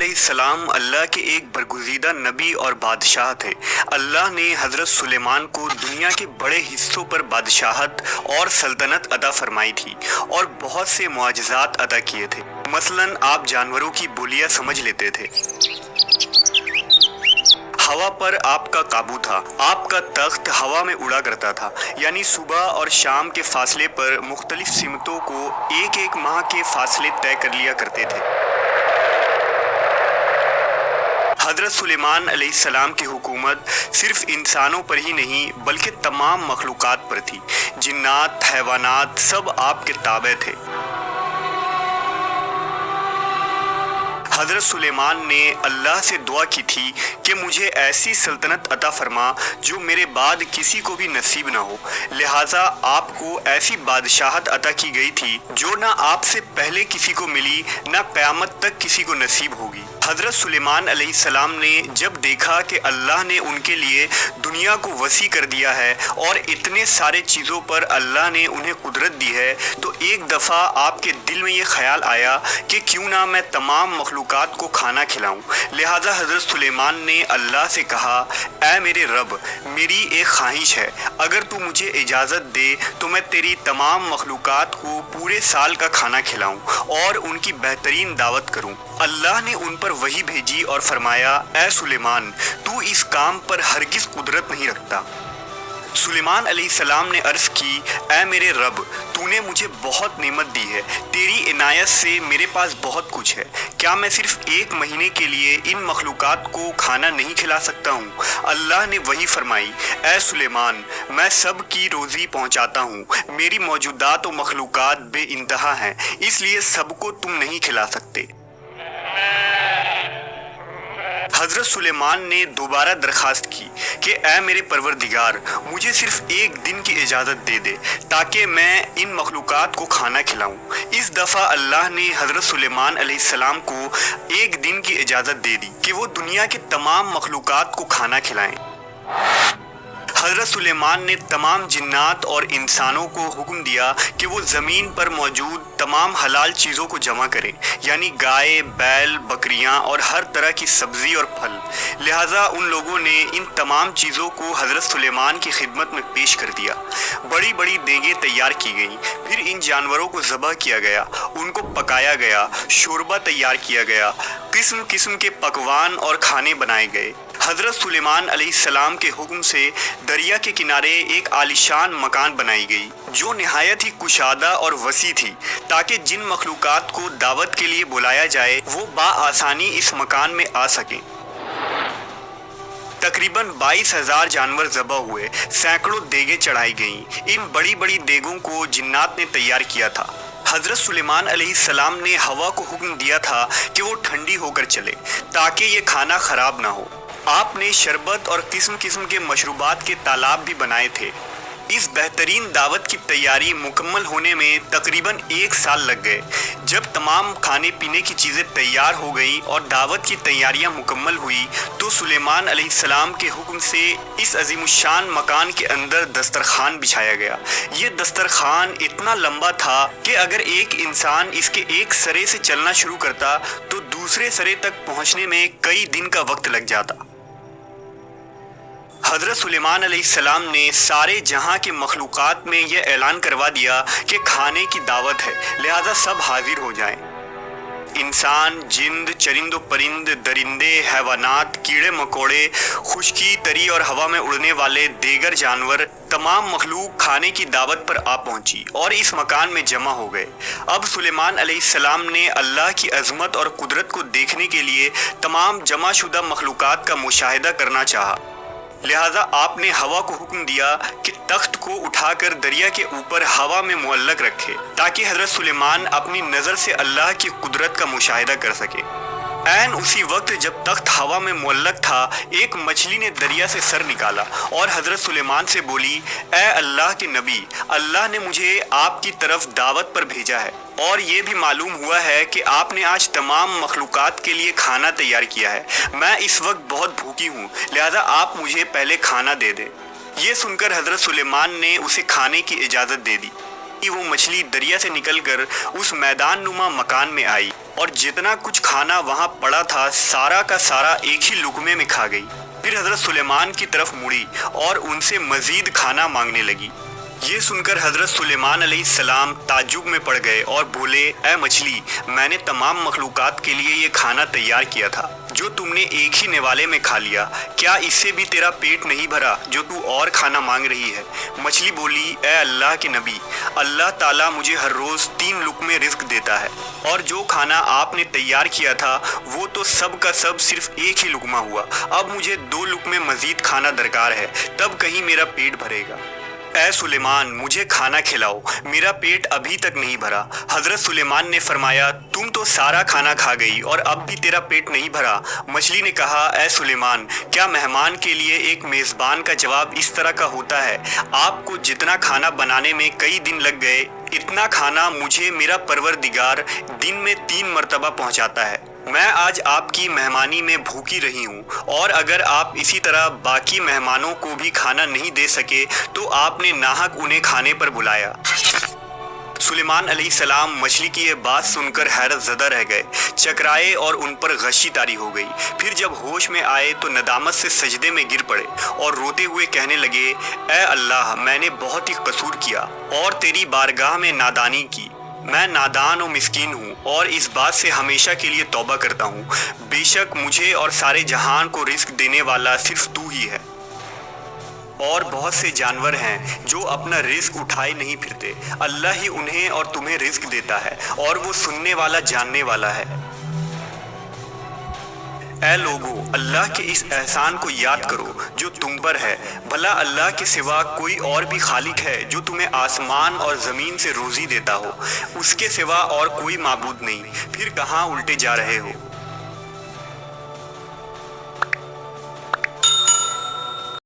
علیہ السلام اللہ کے ایک برگزیدہ نبی اور بادشاہ تھے۔ اللہ نے حضرت سلیمان کو دنیا کے بڑے حصوں پر بادشاہت اور سلطنت عطا فرمائی تھی اور بہت سے معجزات عطا کیے تھے۔ مثلاً آپ جانوروں کی بولیاں سمجھ لیتے تھے، ہوا پر آپ کا قابو تھا، آپ کا تخت ہوا میں اڑا کرتا تھا، یعنی صبح اور شام کے فاصلے پر مختلف سمتوں کو ایک ایک ماہ کے فاصلے طے کر لیا کرتے تھے۔ حضرت سلیمان علیہ السلام کی حکومت صرف انسانوں پر ہی نہیں بلکہ تمام مخلوقات پر تھی۔ جنات، حیوانات سب آپ کے تابع تھے۔ حضرت سلیمان نے اللہ سے دعا کی تھی کہ مجھے ایسی سلطنت عطا فرما جو میرے بعد کسی کو بھی نصیب نہ ہو، لہٰذا آپ کو ایسی بادشاہت عطا کی گئی تھی جو نہ آپ سے پہلے کسی کو ملی نہ قیامت تک کسی کو نصیب ہوگی۔ حضرت سلیمان علیہ السلام نے جب دیکھا کہ اللہ نے ان کے لیے دنیا کو وسیع کر دیا ہے اور اتنے سارے چیزوں پر اللہ نے انہیں قدرت دی ہے، تو ایک دفعہ آپ کے دل میں یہ خیال آیا کہ کیوں نہ میں تمام مخلوقات کو کھانا کھلاؤں۔ لہٰذا حضرت سلیمان نے اللہ سے کہا، اے میرے رب، میری ایک خواہش ہے، اگر تو مجھے اجازت دے تو میں تیری تمام مخلوقات کو پورے سال کا کھانا کھلاؤں اور ان کی بہترین دعوت کروں۔ اللہ نے ان پر وحی بھیجی اور فرمایا، اے سلیمان، تو اس کام پر ہرگز قدرت نہیں رکھتا۔ سلیمان علیہ السلام نے عرض کی، اے میرے رب، تو نے مجھے بہت نعمت دی ہے، تیری عنایت سے میرے پاس بہت کچھ ہے، کیا میں صرف ایک مہینے کے لیے ان مخلوقات کو کھانا نہیں کھلا سکتا ہوں؟ اللہ نے وہی فرمائی، اے سلیمان، میں سب کی روزی پہنچاتا ہوں، میری موجودات و مخلوقات بے انتہا ہیں، اس لیے سب کو تم نہیں کھلا سکتے۔ حضرت سلیمان نے دوبارہ درخواست کی کہ اے میرے پروردگار، مجھے صرف ایک دن کی اجازت دے دے تاکہ میں ان مخلوقات کو کھانا کھلاؤں۔ اس دفعہ اللہ نے حضرت سلیمان علیہ السلام کو ایک دن کی اجازت دے دی کہ وہ دنیا کے تمام مخلوقات کو کھانا کھلائیں۔ حضرت سلیمان نے تمام جنات اور انسانوں کو حکم دیا کہ وہ زمین پر موجود تمام حلال چیزوں کو جمع کریں، یعنی گائے، بیل، بکریاں اور ہر طرح کی سبزی اور پھل۔ لہٰذا ان لوگوں نے ان تمام چیزوں کو حضرت سلیمان کی خدمت میں پیش کر دیا۔ بڑی بڑی دیگیں تیار کی گئیں، پھر ان جانوروں کو ذبح کیا گیا، ان کو پکایا گیا، شوربہ تیار کیا گیا، قسم قسم کے پکوان اور کھانے بنائے گئے۔ حضرت سلیمان علیہ السلام کے حکم سے دریا کے کنارے ایک عالیشان مکان بنائی گئی جو نہایت ہی کشادہ اور وسیع تھی، تاکہ جن مخلوقات کو دعوت کے لیے بلایا جائے وہ بآسانی اس مکان میں آ سکیں۔ تقریباً 22,000 جانور ذبح ہوئے، سینکڑوں دیگیں چڑھائی گئیں۔ ان بڑی بڑی دیگوں کو جنات نے تیار کیا تھا۔ حضرت سلیمان علیہ السلام نے ہوا کو حکم دیا تھا کہ وہ ٹھنڈی ہو کر چلے تاکہ یہ کھانا خراب نہ ہو۔ آپ نے شربت اور قسم قسم کے مشروبات کے تالاب بھی بنائے تھے۔ اس بہترین دعوت کی تیاری مکمل ہونے میں تقریباً 1 سال لگ گئے۔ جب تمام کھانے پینے کی چیزیں تیار ہو گئیں اور دعوت کی تیاریاں مکمل ہوئی تو سلیمان علیہ السلام کے حکم سے اس عظیم الشان مکان کے اندر دسترخوان بچھایا گیا۔ یہ دسترخوان اتنا لمبا تھا کہ اگر ایک انسان اس کے ایک سرے سے چلنا شروع کرتا تو دوسرے سرے تک پہنچنے میں کئی دن کا وقت لگ جاتا۔ حضرت سلیمان علیہ السلام نے سارے جہاں کے مخلوقات میں یہ اعلان کروا دیا کہ کھانے کی دعوت ہے، لہٰذا سب حاضر ہو جائیں۔ انسان، جند، چرند و پرند، درندے، حیوانات، کیڑے مکوڑے، خشکی، تری اور ہوا میں اڑنے والے دیگر جانور، تمام مخلوق کھانے کی دعوت پر آ پہنچی اور اس مکان میں جمع ہو گئے۔ اب سلیمان علیہ السلام نے اللہ کی عظمت اور قدرت کو دیکھنے کے لیے تمام جمع شدہ مخلوقات کا مشاہدہ کرنا چاہا، لہٰذا آپ نے ہوا کو حکم دیا کہ تخت کو اٹھا کر دریا کے اوپر ہوا میں معلق رکھے تاکہ حضرت سلیمان اپنی نظر سے اللہ کی قدرت کا مشاہدہ کر سکے۔ عین اسی وقت جب تخت ہوا میں معلق تھا، ایک مچھلی نے دریا سے سر نکالا اور حضرت سلیمان سے بولی، اے اللہ کے نبی، اللہ نے مجھے آپ کی طرف دعوت پر بھیجا ہے اور یہ بھی معلوم ہوا ہے کہ آپ نے آج تمام مخلوقات کے لیے کھانا تیار کیا ہے۔ میں اس وقت بہت بھوکی ہوں، لہٰذا آپ مجھے پہلے کھانا دے دیں۔ یہ سن کر حضرت سلیمان نے اسے کھانے کی اجازت دے دی۔ وہ مچھلی دریا سے نکل کر اس میدان نما مکان میں آئی اور جتنا کچھ کھانا وہاں پڑا تھا سارا کا سارا ایک ہی لقمے میں کھا گئی۔ پھر حضرت سلیمان کی طرف مڑی اور ان سے مزید کھانا مانگنے لگی۔ یہ سن کر حضرت سلیمان علیہ السلام تعجب میں پڑ گئے اور بولے، اے مچھلی، میں نے تمام مخلوقات کے لیے یہ کھانا تیار کیا تھا جو تم نے ایک ہی نوالے میں کھا لیا، کیا اس سے بھی تیرا پیٹ نہیں بھرا جو تو اور کھانا مانگ رہی ہے؟ مچھلی بولی، اے اللہ کے نبی، اللہ تعالیٰ مجھے ہر روز 3 لقمے رزق دیتا ہے، اور جو کھانا آپ نے تیار کیا تھا وہ تو سب کا سب صرف ایک ہی لقمہ ہوا، اب مجھے 2 لقمے مزید کھانا درکار ہے، تب کہیں میرا پیٹ بھرے گا۔ اے سلیمان، مجھے کھانا کھلاؤ، میرا پیٹ ابھی تک نہیں بھرا۔ حضرت سلیمان نے فرمایا، تم تو سارا کھانا کھا گئی اور اب بھی تیرا پیٹ نہیں بھرا۔ مچھلی نے کہا، اے سلیمان، کیا مہمان کے لیے ایک میزبان کا جواب اس طرح کا ہوتا ہے؟ آپ کو جتنا کھانا بنانے میں کئی دن لگ گئے، اتنا کھانا مجھے میرا پروردگار دن میں 3 مرتبہ پہنچاتا ہے۔ میں آج آپ کی مہمانی میں بھوکی رہی ہوں، اور اگر آپ اسی طرح باقی مہمانوں کو بھی کھانا نہیں دے سکے تو آپ نے ناحق انہیں کھانے پر بلایا۔ سلیمان علیہ السلام مچھلی کی یہ بات سن کر حیرت زدہ رہ گئے، چکرائے اور ان پر غشی طاری ہو گئی۔ پھر جب ہوش میں آئے تو ندامت سے سجدے میں گر پڑے اور روتے ہوئے کہنے لگے، اے اللہ، میں نے بہت ہی قصور کیا اور تیری بارگاہ میں نادانی کی۔ میں نادان و مسکین ہوں اور اس بات سے ہمیشہ کے لیے توبہ کرتا ہوں، بے شک مجھے اور سارے جہان کو رزق دینے والا صرف تو ہی ہے۔ اور بہت سے جانور ہیں جو اپنا رزق اٹھائے نہیں پھرتے، اللہ ہی انہیں اور تمہیں رزق دیتا ہے، اور وہ سننے والا جاننے والا ہے۔ اے لوگو، اللہ کے اس احسان کو یاد کرو جو تم پر ہے۔ بھلا اللہ کے سوا کوئی اور بھی خالق ہے جو تمہیں آسمان اور زمین سے روزی دیتا ہو؟ اس کے سوا اور کوئی معبود نہیں، پھر کہاں الٹے جا رہے ہو؟